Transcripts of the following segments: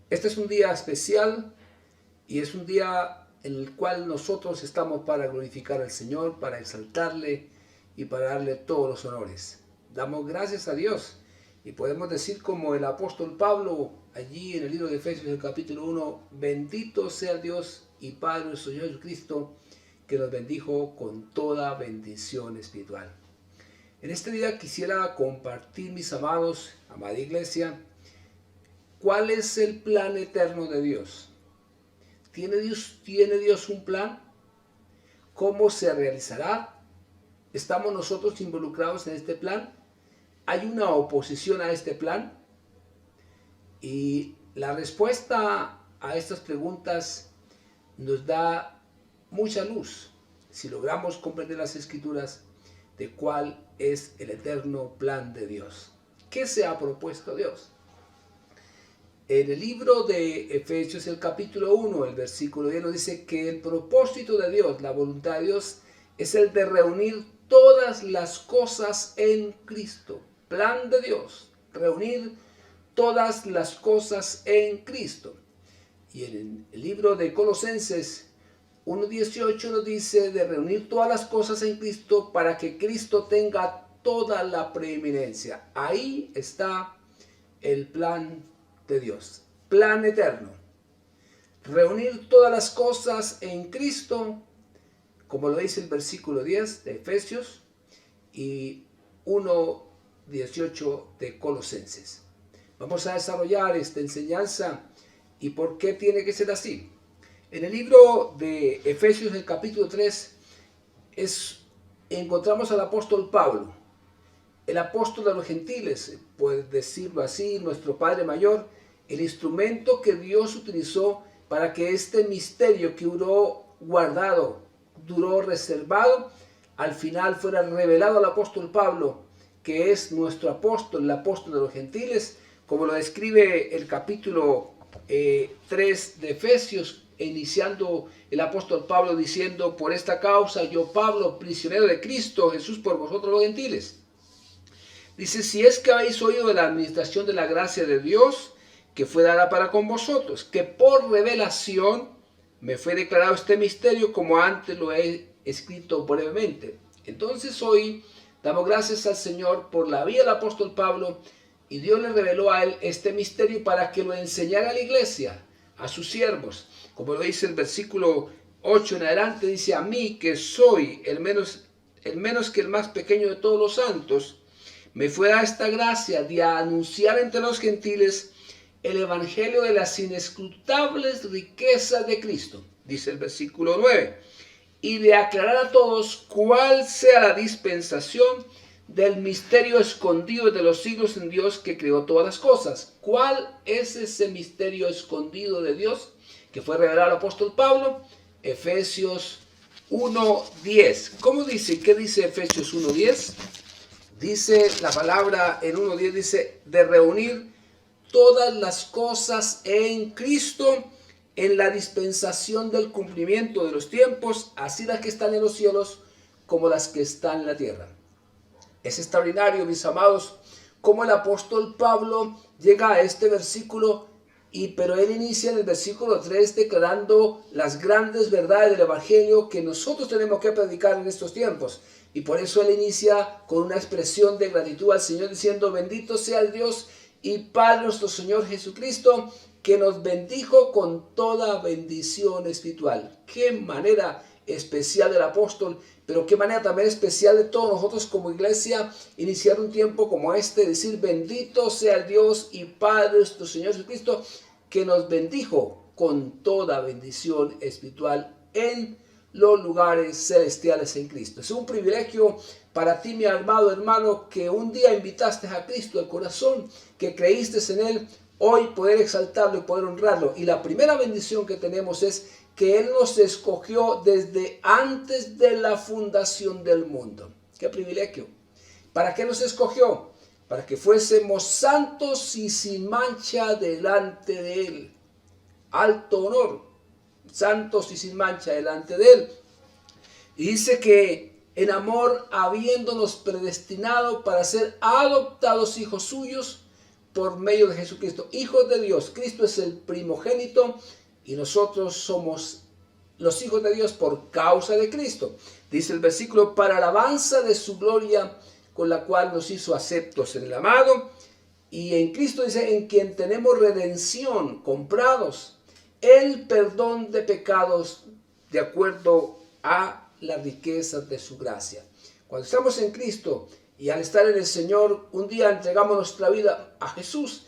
Este es un día especial y es un día en el cual nosotros estamos para glorificar al Señor, para exaltarle y para darle todos los honores. Damos gracias a Dios y podemos decir como el apóstol Pablo allí en el libro de Efesios, el capítulo 1, bendito sea Dios y Padre nuestro Señor Jesucristo, que nos bendijo con toda bendición espiritual. En este día quisiera compartir, mis amados, amada iglesia, ¿cuál es el plan eterno de Dios? ¿Tiene Dios un plan? ¿Cómo se realizará? ¿Estamos nosotros involucrados en este plan? ¿Hay una oposición a este plan? Y la respuesta a estas preguntas nos da mucha luz si logramos comprender las Escrituras de cuál es el eterno plan de Dios. ¿Qué se ha propuesto Dios? En el libro de Efesios, el capítulo 1, el versículo 10 nos dice que el propósito de Dios, la voluntad de Dios, es el de reunir todas las cosas en Cristo. Plan de Dios, reunir todas las cosas en Cristo. Y en el libro de Colosenses 1:18 nos dice de reunir todas las cosas en Cristo para que Cristo tenga toda la preeminencia. Ahí está el plan de Dios, plan eterno. Reunir todas las cosas en Cristo, como lo dice el versículo 10 de Efesios y 1:18 de Colosenses. Vamos a desarrollar esta enseñanza y por qué tiene que ser así. En el libro de Efesios, el capítulo 3, encontramos al apóstol Pablo, el apóstol de los gentiles, puede decirlo así, nuestro Padre Mayor, el instrumento que Dios utilizó para que este misterio que duró guardado, duró reservado, al final fuera revelado al apóstol Pablo, que es nuestro apóstol, el apóstol de los gentiles, como lo describe el capítulo 3 de Efesios, iniciando el apóstol Pablo diciendo: por esta causa yo, Pablo, prisionero de Cristo Jesús, por vosotros los gentiles. Dice: si es que habéis oído de la administración de la gracia de Dios que fue dada para con vosotros, que por revelación me fue declarado este misterio, como antes lo he escrito brevemente. Entonces hoy damos gracias al Señor por la vida del apóstol Pablo, y Dios le reveló a él este misterio para que lo enseñara a la iglesia, a sus siervos. Como lo dice el versículo 8 en adelante, dice: a mí, que soy el menos que el más pequeño de todos los santos, me fue dada esta gracia de anunciar entre los gentiles el evangelio de las inescrutables riquezas de Cristo, dice el versículo 9, y de aclarar a todos cuál sea la dispensación del misterio escondido de los siglos en Dios, que creó todas las cosas. ¿Cuál es ese misterio escondido de Dios que fue revelado al apóstol Pablo? Efesios 1:10. ¿Cómo dice? ¿Qué dice Efesios 1:10? Dice la palabra en 1:10, dice: de reunir todas las cosas en Cristo, en la dispensación del cumplimiento de los tiempos, así las que están en los cielos como las que están en la tierra. Es extraordinario, mis amados, cómo el apóstol Pablo llega a este versículo, pero él inicia en el versículo 3 declarando las grandes verdades del evangelio que nosotros tenemos que predicar en estos tiempos. Y por eso él inicia con una expresión de gratitud al Señor diciendo: bendito sea el Dios y Padre nuestro Señor Jesucristo, que nos bendijo con toda bendición espiritual. Qué manera especial del apóstol, pero qué manera también especial de todos nosotros como iglesia iniciar un tiempo como este, decir: bendito sea el Dios y Padre nuestro Señor Jesucristo, que nos bendijo con toda bendición espiritual en los lugares celestiales en Cristo. Es un privilegio para ti, mi amado hermano, que un día invitaste a Cristo al corazón, que creíste en Él, hoy poder exaltarlo y poder honrarlo. Y la primera bendición que tenemos es que Él nos escogió desde antes de la fundación del mundo. ¡Qué privilegio! ¿Para qué nos escogió? Para que fuésemos santos y sin mancha delante de Él. Alto honor. Santos y sin mancha delante de Él. Y dice que en amor, habiéndonos predestinado para ser adoptados hijos suyos por medio de Jesucristo, hijos de Dios. Cristo es el primogénito y nosotros somos los hijos de Dios por causa de Cristo. Dice el versículo, para alabanza de su gloria, con la cual nos hizo aceptos en el amado. Y en Cristo dice, en quien tenemos redención, comprados, el perdón de pecados de acuerdo a las riquezas de su gracia. Cuando estamos en Cristo y al estar en el Señor, un día entregamos nuestra vida a Jesús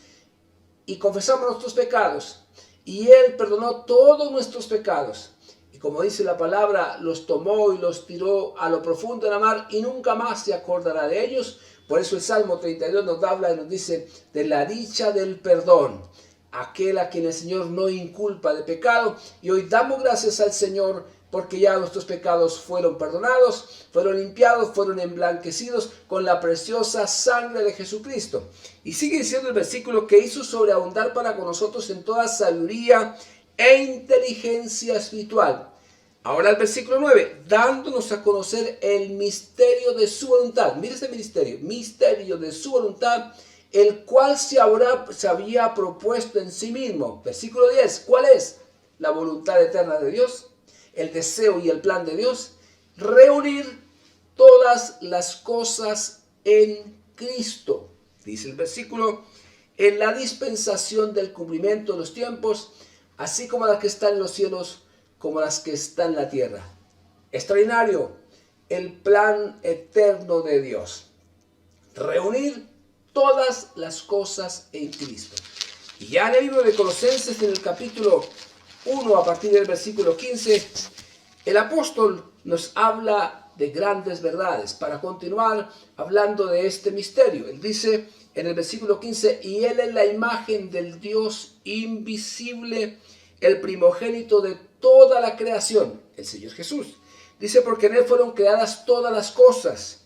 y confesamos nuestros pecados. Y Él perdonó todos nuestros pecados. Y como dice la palabra, los tomó y los tiró a lo profundo de la mar y nunca más se acordará de ellos. Por eso el Salmo 32 nos habla y nos dice de la dicha del perdón. Aquel a quien el Señor no inculpa de pecado. Y hoy damos gracias al Señor porque ya nuestros pecados fueron perdonados, fueron limpiados, fueron emblanquecidos con la preciosa sangre de Jesucristo. Y sigue diciendo el versículo que hizo sobreabundar para con nosotros en toda sabiduría e inteligencia espiritual. Ahora el versículo 9, dándonos a conocer el misterio de su voluntad. Mire ese misterio de su voluntad, el cual se había propuesto en sí mismo. Versículo 10, ¿cuál es? La voluntad eterna de Dios, el deseo y el plan de Dios, reunir todas las cosas en Cristo. Dice el versículo, en la dispensación del cumplimiento de los tiempos, así como las que están en los cielos, como las que están en la tierra. Extraordinario, el plan eterno de Dios. Reunir todas las cosas en Cristo. Y ya en el libro de Colosenses, en el capítulo 1, a partir del versículo 15, el apóstol nos habla de grandes verdades. Para continuar hablando de este misterio, él dice en el versículo 15, y Él es la imagen del Dios invisible, el primogénito de toda la creación, el Señor Jesús. Dice, porque en Él fueron creadas todas las cosas,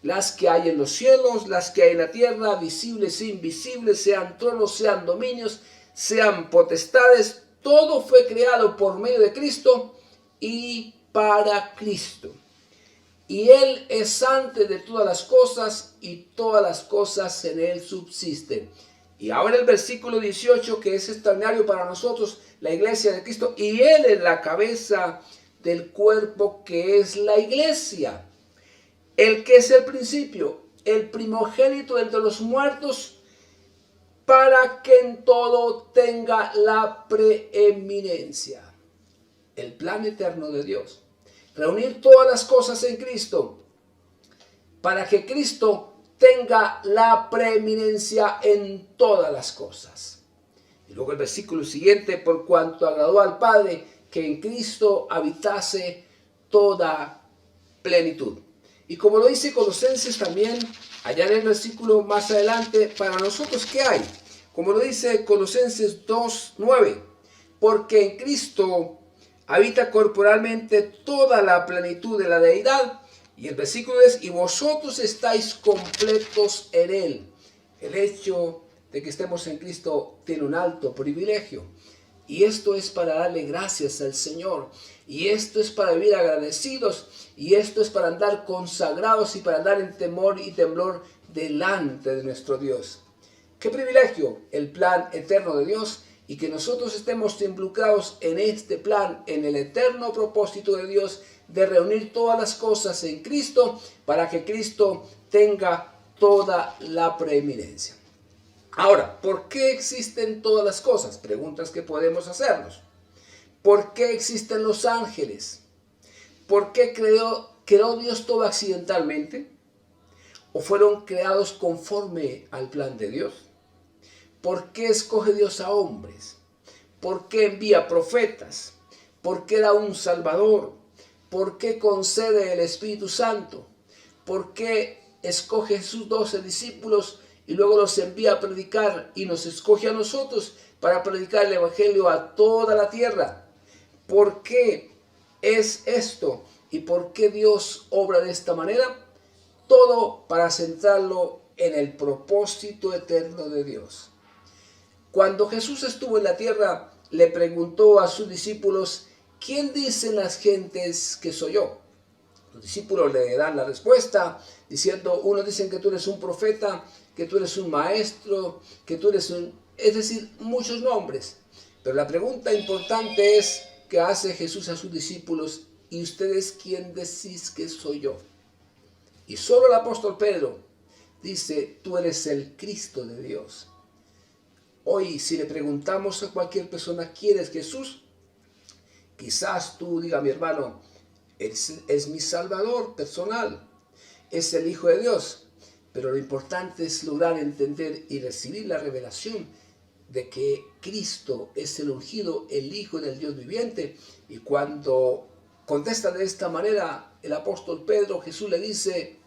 las que hay en los cielos, las que hay en la tierra, visibles e invisibles, sean tronos, sean dominios, sean potestades. Todo fue creado por medio de Cristo y para Cristo. Y Él es antes de todas las cosas y todas las cosas en Él subsisten. Y ahora el versículo 18, que es extraordinario para nosotros, la iglesia de Cristo, y Él es la cabeza del cuerpo que es la iglesia, el que es el principio, el primogénito entre los muertos, para que en todo tenga la preeminencia. El plan eterno de Dios. Reunir todas las cosas en Cristo, para que Cristo tenga la preeminencia en todas las cosas. Y luego el versículo siguiente, por cuanto agradó al Padre que en Cristo habitase toda plenitud. Y como lo dice Colosenses también, allá en el versículo más adelante, para nosotros, ¿qué hay? Como lo dice Colosenses 2:9, porque en Cristo habita corporalmente toda la plenitud de la deidad. Y el versículo es, y vosotros estáis completos en Él. El hecho de que estemos en Cristo tiene un alto privilegio. Y esto es para darle gracias al Señor. Y esto es para vivir agradecidos. Y esto es para andar consagrados y para andar en temor y temblor delante de nuestro Dios. ¡Qué privilegio! El plan eterno de Dios. Y que nosotros estemos involucrados en este plan, en el eterno propósito de Dios de reunir todas las cosas en Cristo para que Cristo tenga toda la preeminencia. Ahora, ¿por qué existen todas las cosas? Preguntas que podemos hacernos. ¿Por qué existen los ángeles? ¿Por qué creó Dios todo accidentalmente? ¿O fueron creados conforme al plan de Dios? ¿Por qué escoge Dios a hombres? ¿Por qué envía profetas? ¿Por qué da un Salvador? ¿Por qué concede el Espíritu Santo? ¿Por qué escoge sus 12 discípulos y luego los envía a predicar y nos escoge a nosotros para predicar el Evangelio a toda la tierra? ¿Por qué es esto? ¿Y por qué Dios obra de esta manera? Todo para centrarlo en el propósito eterno de Dios. Cuando Jesús estuvo en la tierra, le preguntó a sus discípulos, ¿quién dicen las gentes que soy yo? Los discípulos le dan la respuesta, diciendo, unos dicen que tú eres un profeta, que tú eres un maestro, que tú eres un... Es decir, muchos nombres. Pero la pregunta importante es, ¿qué hace Jesús a sus discípulos? ¿Y ustedes quién decís que soy yo? Y solo el apóstol Pedro dice, tú eres el Cristo de Dios. Hoy, si le preguntamos a cualquier persona, ¿quién es Jesús? Quizás tú digas, mi hermano, es mi Salvador personal, es el Hijo de Dios. Pero lo importante es lograr entender y recibir la revelación de que Cristo es el ungido, el Hijo del Dios viviente. Y cuando contesta de esta manera el apóstol Pedro, Jesús le dice,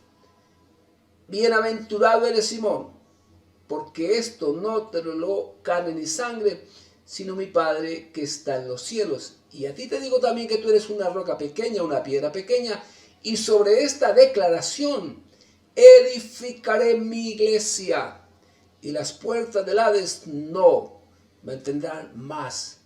bienaventurado eres Simón, porque esto no te lo dio carne ni sangre, sino mi Padre que está en los cielos. Y a ti te digo también que tú eres una roca pequeña, una piedra pequeña, y sobre esta declaración edificaré mi iglesia, y las puertas del Hades no mantendrán más.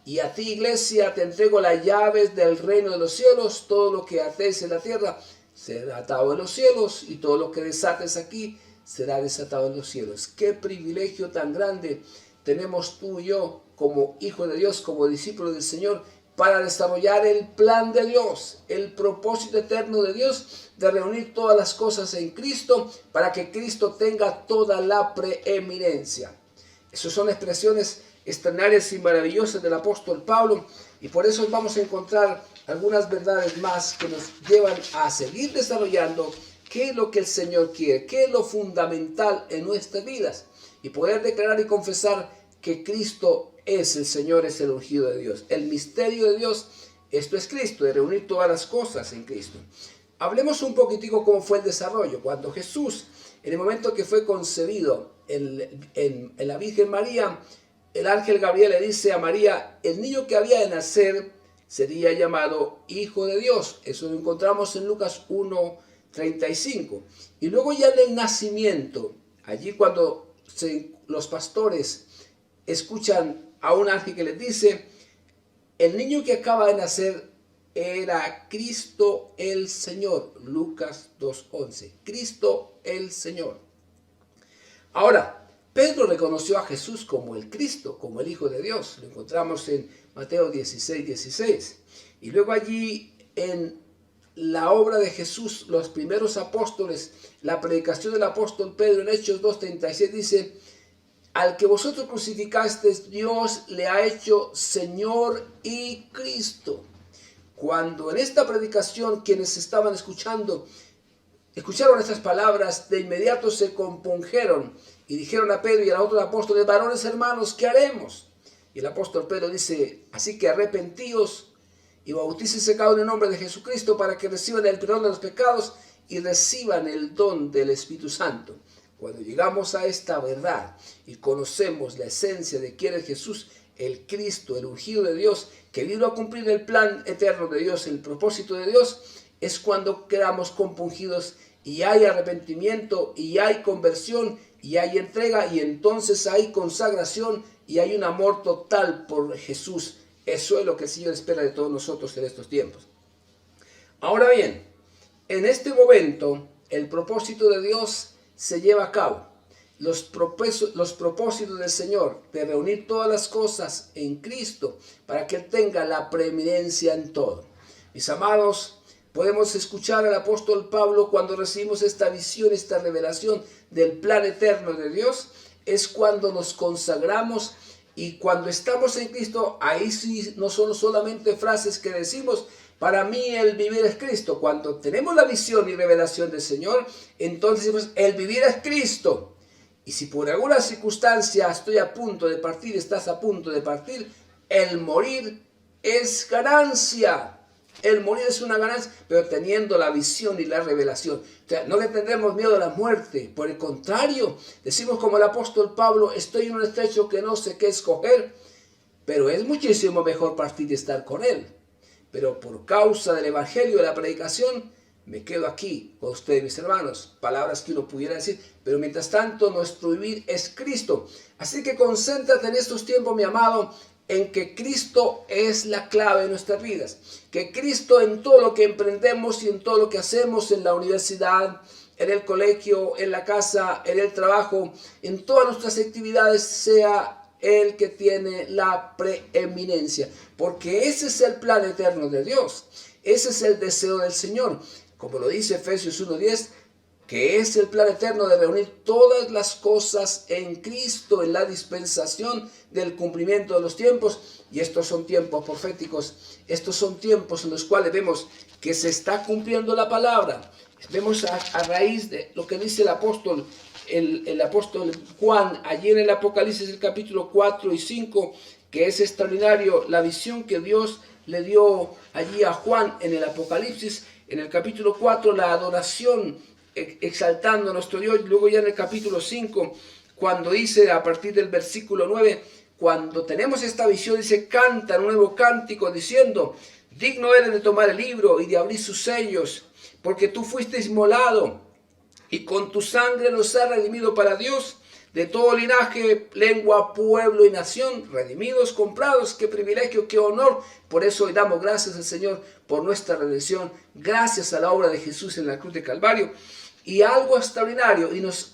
Y a ti, iglesia, te entrego las llaves del reino de los cielos. Todo lo que ates en la tierra será atado en los cielos, y todo lo que desates aquí será desatado en los cielos. Qué privilegio tan grande tenemos tú y yo como hijos de Dios, como discípulos del Señor, para desarrollar el plan de Dios, el propósito eterno de Dios, de reunir todas las cosas en Cristo, para que Cristo tenga toda la preeminencia. Esas son expresiones extraordinarias y maravillosas del apóstol Pablo, y por eso vamos a encontrar algunas verdades más que nos llevan a seguir desarrollando qué es lo que el Señor quiere, qué es lo fundamental en nuestras vidas, y poder declarar y confesar que Cristo es el Señor, es el ungido de Dios. El misterio de Dios, esto es Cristo, de reunir todas las cosas en Cristo. Hablemos un poquitico cómo fue el desarrollo. Cuando Jesús, en el momento que fue concebido en la Virgen María, el ángel Gabriel le dice a María, el niño que había de nacer sería llamado Hijo de Dios. Eso lo encontramos en Lucas 1:35. Y luego ya en el nacimiento, allí cuando los pastores escuchan a un ángel que les dice, el niño que acaba de nacer era Cristo el Señor. Lucas 2:11. Cristo el Señor. Ahora, Pedro reconoció a Jesús como el Cristo, como el Hijo de Dios. Lo encontramos en Mateo 16:16. Y luego allí en la obra de Jesús, los primeros apóstoles, la predicación del apóstol Pedro en Hechos 2:36 dice, al que vosotros crucificasteis, Dios le ha hecho Señor y Cristo. Cuando en esta predicación quienes estaban escucharon estas palabras, de inmediato se compungieron y dijeron a Pedro y a los otros apóstoles, varones hermanos, ¿qué haremos? Y el apóstol Pedro dice, así que arrepentíos y bautícense cada uno en el nombre de Jesucristo para que reciban el perdón de los pecados y reciban el don del Espíritu Santo. Cuando llegamos a esta verdad y conocemos la esencia de quién es Jesús, el Cristo, el ungido de Dios, que vino a cumplir el plan eterno de Dios, el propósito de Dios, es cuando quedamos compungidos y hay arrepentimiento y hay conversión y hay entrega, y entonces hay consagración y hay un amor total por Jesús. Eso es lo que el Señor espera de todos nosotros en estos tiempos. Ahora bien, en este momento el propósito de Dios se lleva a cabo. Los propósitos del Señor de reunir todas las cosas en Cristo para que Él tenga la preeminencia en todo. Mis amados, podemos escuchar al apóstol Pablo cuando recibimos esta visión, esta revelación del plan eterno de Dios, es cuando nos consagramos, y cuando estamos en Cristo, ahí sí no son solamente frases que decimos, para mí el vivir es Cristo. Cuando tenemos la visión y revelación del Señor, entonces decimos, el vivir es Cristo. Y si por alguna circunstancia estoy a punto de partir, estás a punto de partir, el morir es ganancia. El morir es una ganancia, pero teniendo la visión y la revelación. O sea, no le tendremos miedo a la muerte. Por el contrario, decimos como el apóstol Pablo, estoy en un estrecho que no sé qué escoger, pero es muchísimo mejor partir y estar con Él. Pero por causa del evangelio, de la predicación, me quedo aquí con ustedes, mis hermanos. Palabras que uno pudiera decir, pero mientras tanto nuestro vivir es Cristo. Así que concéntrate en estos tiempos, mi amado, en que Cristo es la clave de nuestras vidas. Que Cristo en todo lo que emprendemos y en todo lo que hacemos, en la universidad, en el colegio, en la casa, en el trabajo, en todas nuestras actividades, sea el que tiene la preeminencia, porque ese es el plan eterno de Dios, ese es el deseo del Señor, como lo dice Efesios 1:10, que es el plan eterno de reunir todas las cosas en Cristo, en la dispensación del cumplimiento de los tiempos. Y estos son tiempos proféticos, estos son tiempos en los cuales vemos que se está cumpliendo la palabra. Vemos a raíz de lo que dice el apóstol Juan, allí en el Apocalipsis, el capítulo 4 y 5, que es extraordinario la visión que Dios le dio allí a Juan en el Apocalipsis. En el capítulo 4, la adoración exaltando a nuestro Dios. Luego ya en el capítulo 5, cuando dice a partir del versículo 9, cuando tenemos esta visión, dice: canta un nuevo cántico diciendo: digno eres de tomar el libro y de abrir sus sellos, porque tú fuiste inmolado y con tu sangre nos has redimido para Dios de todo linaje, lengua, pueblo y nación, redimidos, comprados. Qué privilegio, qué honor. Por eso hoy damos gracias al Señor por nuestra redención, gracias a la obra de Jesús en la cruz de Calvario. Y algo extraordinario, y nos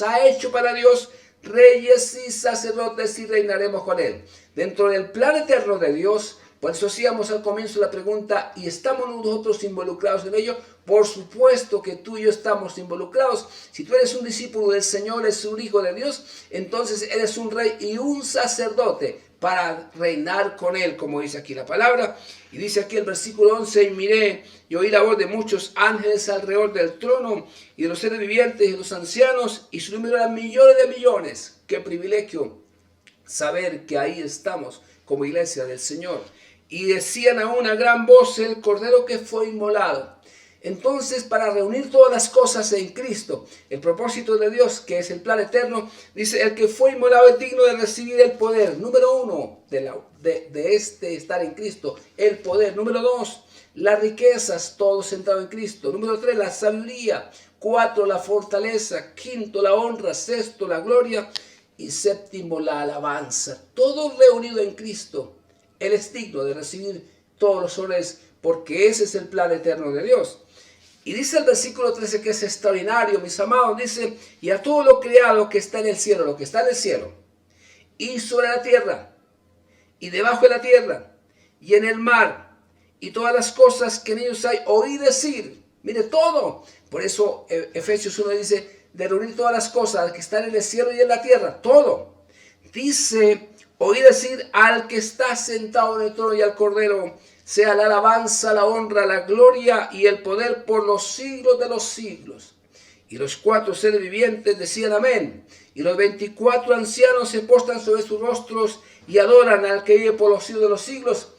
ha hecho para Dios reyes y sacerdotes, y reinaremos con Él. Dentro del plan eterno de Dios, por eso hacíamos al comienzo la pregunta: ¿y estamos nosotros involucrados en ello? Por supuesto que tú y yo estamos involucrados. Si tú eres un discípulo del Señor, eres un hijo de Dios, entonces eres un rey y un sacerdote para reinar con Él, como dice aquí la palabra. Y dice aquí el versículo 11: y miré y oí la voz de muchos ángeles alrededor del trono, y de los seres vivientes y de los ancianos, y su número era millones de millones. Qué privilegio saber que ahí estamos como iglesia del Señor. Y decían a una gran voz: el Cordero que fue inmolado. Entonces, para reunir todas las cosas en Cristo, el propósito de Dios, que es el plan eterno, dice: el que fue inmolado es digno de recibir el poder. Número 1, de estar en Cristo, el poder. Número 2, las riquezas, todo centrado en Cristo. Número 3, la sabiduría. 4, la fortaleza. 5, la honra. 6, la gloria. Y 7, la alabanza. Todo reunido en Cristo. Él es digno de recibir todos los honores, porque ese es el plan eterno de Dios. Y dice el versículo 13, que es extraordinario, mis amados, dice: y a todo lo creado que está en el cielo, lo que está en el cielo, y sobre la tierra, y debajo de la tierra, y en el mar, y todas las cosas que en ellos hay, oí decir, mire todo. Por eso Efesios 1 dice: de reunir todas las cosas que están en el cielo y en la tierra, todo. Dice: oí decir al que está sentado en el trono y al Cordero, sea la alabanza, la honra, la gloria y el poder por los siglos de los siglos. Y los 4 seres vivientes decían amén. Y los 24 ancianos se postran sobre sus rostros y adoran al que vive por los siglos de los siglos.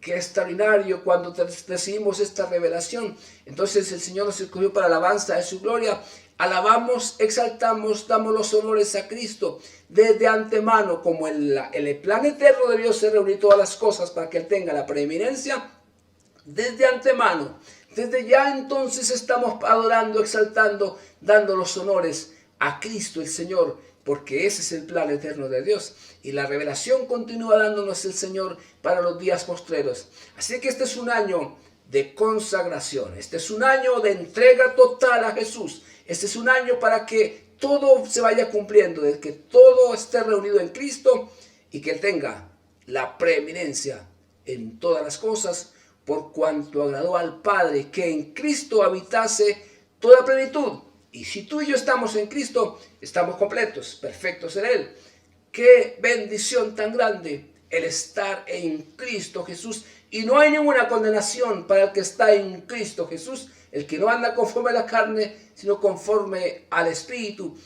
Qué extraordinario cuando recibimos esta revelación. Entonces el Señor nos escogió para alabanza de su gloria. Alabamos, exaltamos, damos los honores a Cristo desde antemano, como el plan eterno de Dios se reúne todas las cosas para que Él tenga la preeminencia. Desde antemano, desde ya entonces estamos adorando, exaltando, dando los honores a Cristo el Señor, porque ese es el plan eterno de Dios. Y la revelación continúa dándonos el Señor para los días postreros. Así que este es un año de consagración. Este es un año de entrega total a Jesús. Este es un año para que todo se vaya cumpliendo, de que todo esté reunido en Cristo y que Él tenga la preeminencia en todas las cosas, por cuanto agradó al Padre que en Cristo habitase toda plenitud. Y si tú y yo estamos en Cristo, estamos completos, perfectos en Él. Qué bendición tan grande el estar en Cristo Jesús. Y no hay ninguna condenación para el que está en Cristo Jesús, el que no anda conforme a la carne, sino conforme al Espíritu.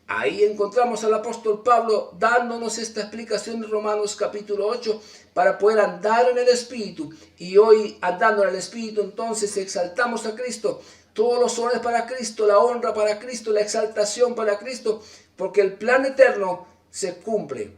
Ahí encontramos al apóstol Pablo dándonos esta explicación de Romanos capítulo 8 para poder andar en el Espíritu. Y hoy, andando en el Espíritu, entonces exaltamos a Cristo. Todos los honores para Cristo, la honra para Cristo, la exaltación para Cristo, porque el plan eterno se cumple.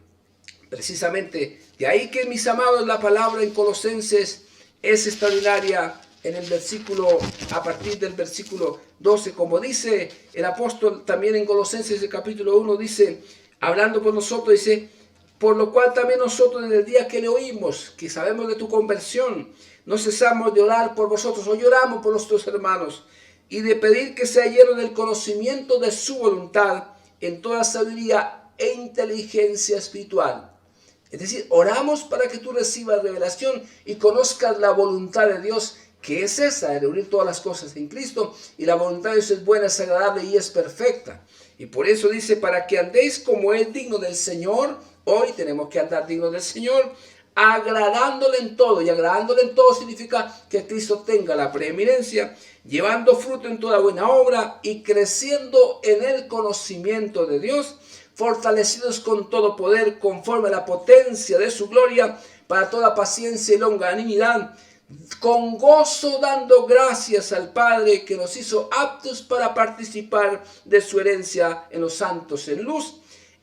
Precisamente de ahí que, mis amados, la palabra en Colosenses es extraordinaria. En el versículo, a partir del versículo 12, como dice el apóstol también en Colosenses el capítulo 1, dice, hablando por nosotros, dice: por lo cual también nosotros desde el día que le oímos, que sabemos de tu conversión, no cesamos de orar por vosotros, o lloramos por nuestros hermanos, y de pedir que sea lleno del conocimiento de su voluntad en toda sabiduría e inteligencia espiritual. Es decir, oramos para que tú recibas revelación y conozcas la voluntad de Dios, que es esa, de reunir todas las cosas en Cristo, y la voluntad de Dios es buena, es agradable y es perfecta. Y por eso dice, para que andéis como es digno del Señor. Hoy tenemos que andar digno del Señor, agradándole en todo. Y agradándole en todo significa que Cristo tenga la preeminencia, llevando fruto en toda buena obra y creciendo en el conocimiento de Dios, fortalecidos con todo poder conforme a la potencia de su gloria, para toda paciencia y longanimidad, con gozo dando gracias al Padre que nos hizo aptos para participar de su herencia en los santos en luz,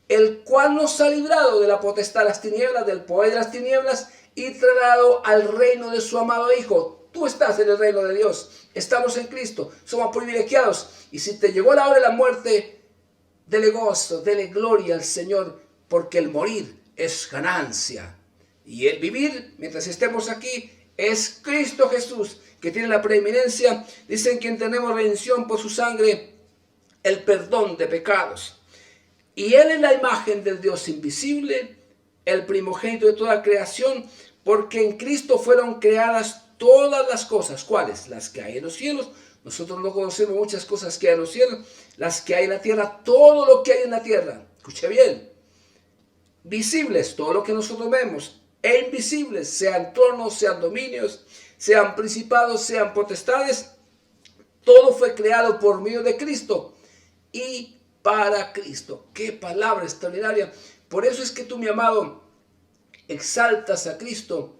el cual nos ha librado de la potestad de las tinieblas, del poder de las tinieblas, y trasladado al reino de su amado Hijo. Tú estás en el reino de Dios, estamos en Cristo, somos privilegiados, y si te llegó la hora de la muerte, dele gozo, dele gloria al Señor, porque el morir es ganancia, y el vivir, mientras estemos aquí, es Cristo Jesús, que tiene la preeminencia. Dicen que tenemos redención por su sangre, el perdón de pecados. Y Él es la imagen del Dios invisible, el primogénito de toda creación, porque en Cristo fueron creadas todas las cosas. ¿Cuáles? Las que hay en los cielos. Nosotros no conocemos muchas cosas que hay en los cielos. Las que hay en la tierra, todo lo que hay en la tierra. Escuche bien. Visibles, todo lo que nosotros vemos. E invisibles, sean tronos, sean dominios, sean principados, sean potestades. Todo fue creado por medio de Cristo y para Cristo. ¡Qué palabra extraordinaria! Por eso es que tú, mi amado, exaltas a Cristo.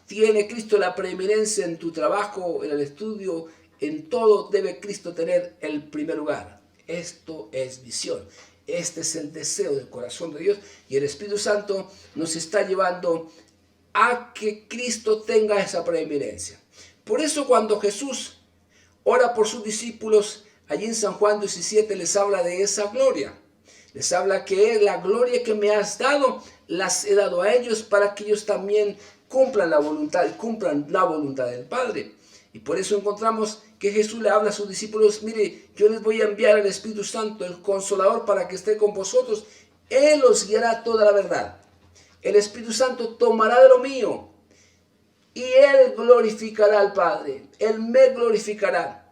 Tiene Cristo la preeminencia en tu trabajo, en el estudio, en todo debe Cristo tener el primer lugar. Esto es visión. Este es el deseo del corazón de Dios, y el Espíritu Santo nos está llevando a que Cristo tenga esa preeminencia. Por eso cuando Jesús ora por sus discípulos, allí en San Juan 17 les habla de esa gloria. Les habla que la gloria que me has dado, las he dado a ellos para que ellos también cumplan la voluntad del Padre. Y por eso encontramos que Jesús le habla a sus discípulos: mire, yo les voy a enviar el Espíritu Santo, el Consolador, para que esté con vosotros. Él os guiará a toda la verdad. El Espíritu Santo tomará de lo mío y Él glorificará al Padre. Él me glorificará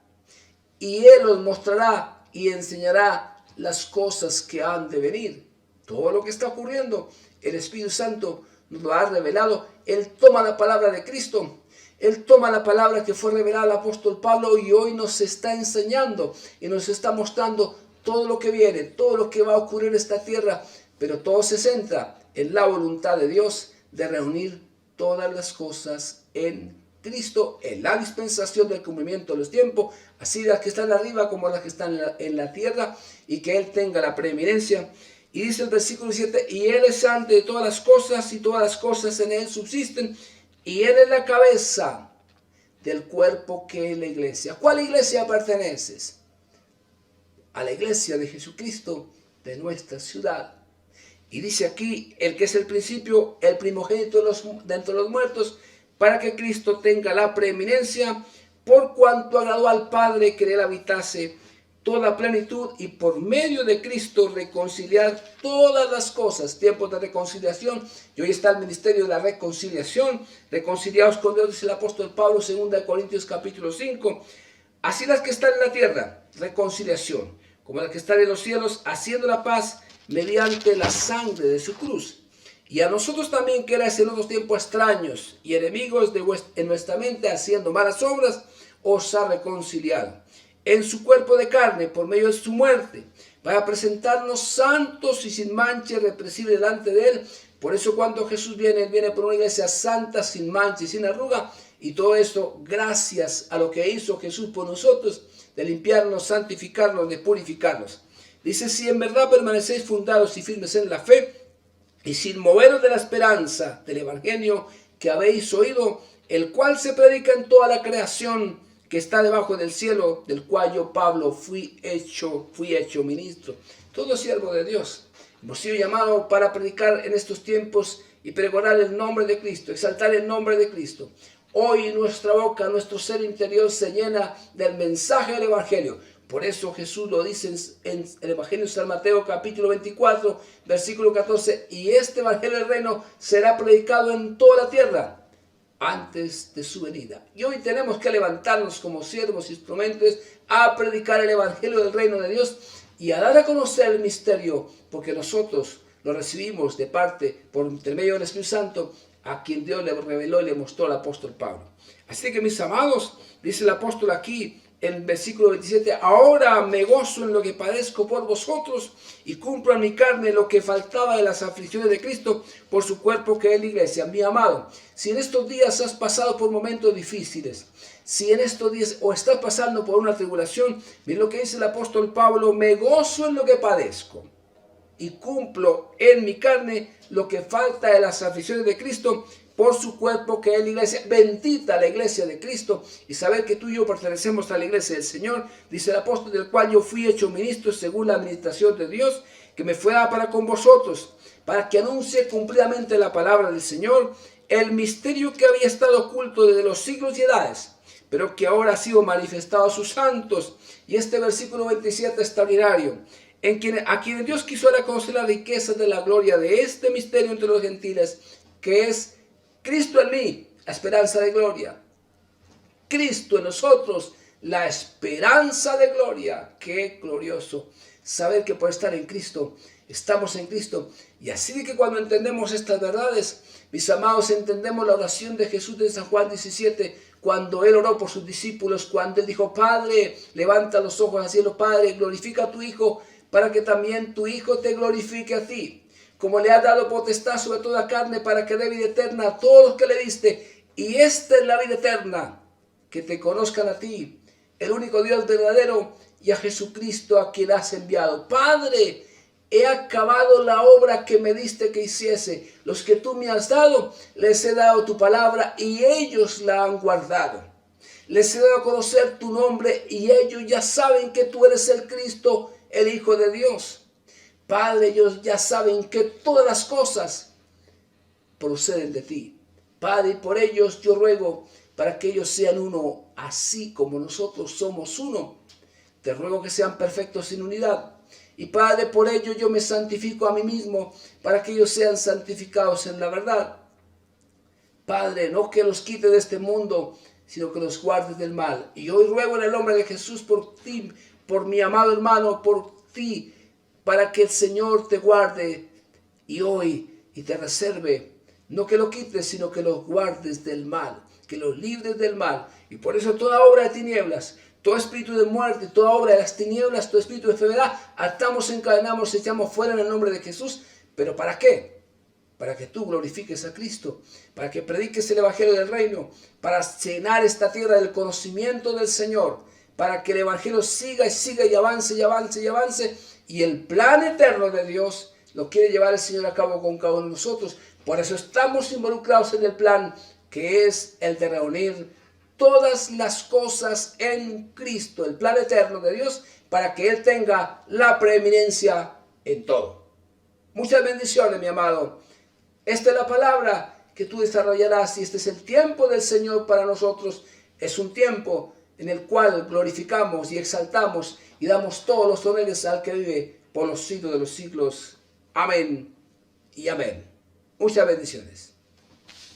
y Él os mostrará y enseñará las cosas que han de venir. Todo lo que está ocurriendo, el Espíritu Santo nos lo ha revelado. Él toma la palabra de Cristo. Él toma la palabra que fue revelada al apóstol Pablo y hoy nos está enseñando y nos está mostrando todo lo que viene, todo lo que va a ocurrir en esta tierra, pero todo se centra en la voluntad de Dios de reunir todas las cosas en Cristo, en la dispensación del cumplimiento de los tiempos, así las que están arriba como las que están en la tierra, y que Él tenga la preeminencia. Y dice el versículo 7, y Él es antes de todas las cosas y todas las cosas en Él subsisten, y Él es la cabeza del cuerpo que es la iglesia. ¿A cuál iglesia perteneces? A la iglesia de Jesucristo de nuestra ciudad. Y dice aquí, el que es el principio, el primogénito de entre los muertos, para que Cristo tenga la preeminencia, por cuanto agradó al Padre que en él habitase toda plenitud, y por medio de Cristo reconciliar todas las cosas. Tiempos de reconciliación, y hoy está el ministerio de la reconciliación. Reconciliados con Dios, dice el apóstol Pablo, 2 Corintios capítulo 5. Así las que están en la tierra, reconciliación, como las que están en los cielos, haciendo la paz mediante la sangre de su cruz. Y a nosotros también, que erais en otros tiempos extraños y enemigos en nuestra mente, haciendo malas obras, os ha reconciliado en su cuerpo de carne por medio de su muerte, para presentarnos santos y sin mancha, irreprensibles delante de Él. Por eso cuando Jesús viene, Él viene por una iglesia santa, sin mancha y sin arruga, y todo esto gracias a lo que hizo Jesús por nosotros, de limpiarnos, santificarnos, de purificarnos. Dice, si en verdad permanecéis fundados y firmes en la fe, y sin moveros de la esperanza del evangelio que habéis oído, el cual se predica en toda la creación que está debajo del cielo, del cual yo, Pablo, fui hecho ministro. Todo siervo de Dios. Hemos sido llamados para predicar en estos tiempos y pregonar el nombre de Cristo, exaltar el nombre de Cristo. Hoy nuestra boca, nuestro ser interior se llena del mensaje del Evangelio. Por eso Jesús lo dice en el Evangelio de San Mateo capítulo 24, versículo 14. Y este Evangelio del reino será predicado en toda la tierra antes de su venida. Y hoy tenemos que levantarnos como siervos e instrumentos a predicar el Evangelio del reino de Dios y a dar a conocer el misterio, porque nosotros lo recibimos de parte, por intermedio del Espíritu Santo, a quien Dios le reveló y le mostró al apóstol Pablo. Así que, mis amados, dice el apóstol aquí en el versículo 27, ahora me gozo en lo que padezco por vosotros y cumplo en mi carne lo que faltaba de las aflicciones de Cristo por su cuerpo que es la iglesia. Mi amado, si en estos días has pasado por momentos difíciles, si en estos días o estás pasando por una tribulación, mira lo que dice el apóstol Pablo, me gozo en lo que padezco y cumplo en mi carne lo que falta de las aflicciones de Cristo por su cuerpo que es la iglesia. Bendita la iglesia de Cristo, y saber que tú y yo pertenecemos a la iglesia del Señor, dice el apóstol, del cual yo fui hecho ministro según la administración de Dios, que me fue dada para con vosotros, para que anuncie cumplidamente la palabra del Señor, el misterio que había estado oculto desde los siglos y edades, pero que ahora ha sido manifestado a sus santos. Y este versículo 27 extraordinario, a quienes Dios quiso dar a conocer las riquezas de la gloria de este misterio entre los gentiles, que es Cristo en mí, la esperanza de gloria. Cristo en nosotros, la esperanza de gloria. Qué glorioso saber que por estar en Cristo, estamos en Cristo. Y así que cuando entendemos estas verdades, mis amados, entendemos la oración de Jesús de San Juan 17, cuando Él oró por sus discípulos, cuando Él dijo, Padre, levanta los ojos al cielo, Padre, glorifica a tu Hijo, para que también tu Hijo te glorifique a ti, como le has dado potestad sobre toda carne, para que dé vida eterna a todos los que le diste. Y esta es la vida eterna, que te conozcan a ti, el único Dios verdadero, y a Jesucristo a quien has enviado. Padre, he acabado la obra que me diste que hiciese. Los que tú me has dado, les he dado tu palabra, y ellos la han guardado. Les he dado a conocer tu nombre, y ellos ya saben que tú eres el Cristo, el Hijo de Dios. Padre, ellos ya saben que todas las cosas proceden de ti. Padre, y por ellos yo ruego para que ellos sean uno, así como nosotros somos uno. Te ruego que sean perfectos sin unidad. Y Padre, por ello yo me santifico a mí mismo, para que ellos sean santificados en la verdad. Padre, no que los quite de este mundo, sino que los guardes del mal. Y hoy ruego en el nombre de Jesús por ti, por mi amado hermano, por ti, para que el Señor te guarde y te reserve, no que lo quites, sino que los guardes del mal, que los libres del mal. Y por eso toda obra de tinieblas, todo espíritu de muerte, toda obra de las tinieblas, todo espíritu de enfermedad, atamos, encadenamos, echamos fuera en el nombre de Jesús. ¿Pero para qué? Para que tú glorifiques a Cristo, para que prediques el Evangelio del reino, para llenar esta tierra del conocimiento del Señor, para que el Evangelio siga y siga y avance y avance y avance, y el plan eterno de Dios lo quiere llevar el Señor a cabo con cada uno de nosotros. Por eso estamos involucrados en el plan, que es el de reunir todas las cosas en Cristo, el plan eterno de Dios, para que Él tenga la preeminencia en todo. Muchas bendiciones, mi amado. Esta es la palabra que tú desarrollarás, y este es el tiempo del Señor para nosotros. Es un tiempo en el cual glorificamos y exaltamos y damos todos los honores al que vive por los siglos de los siglos. Amén y amén. Muchas bendiciones.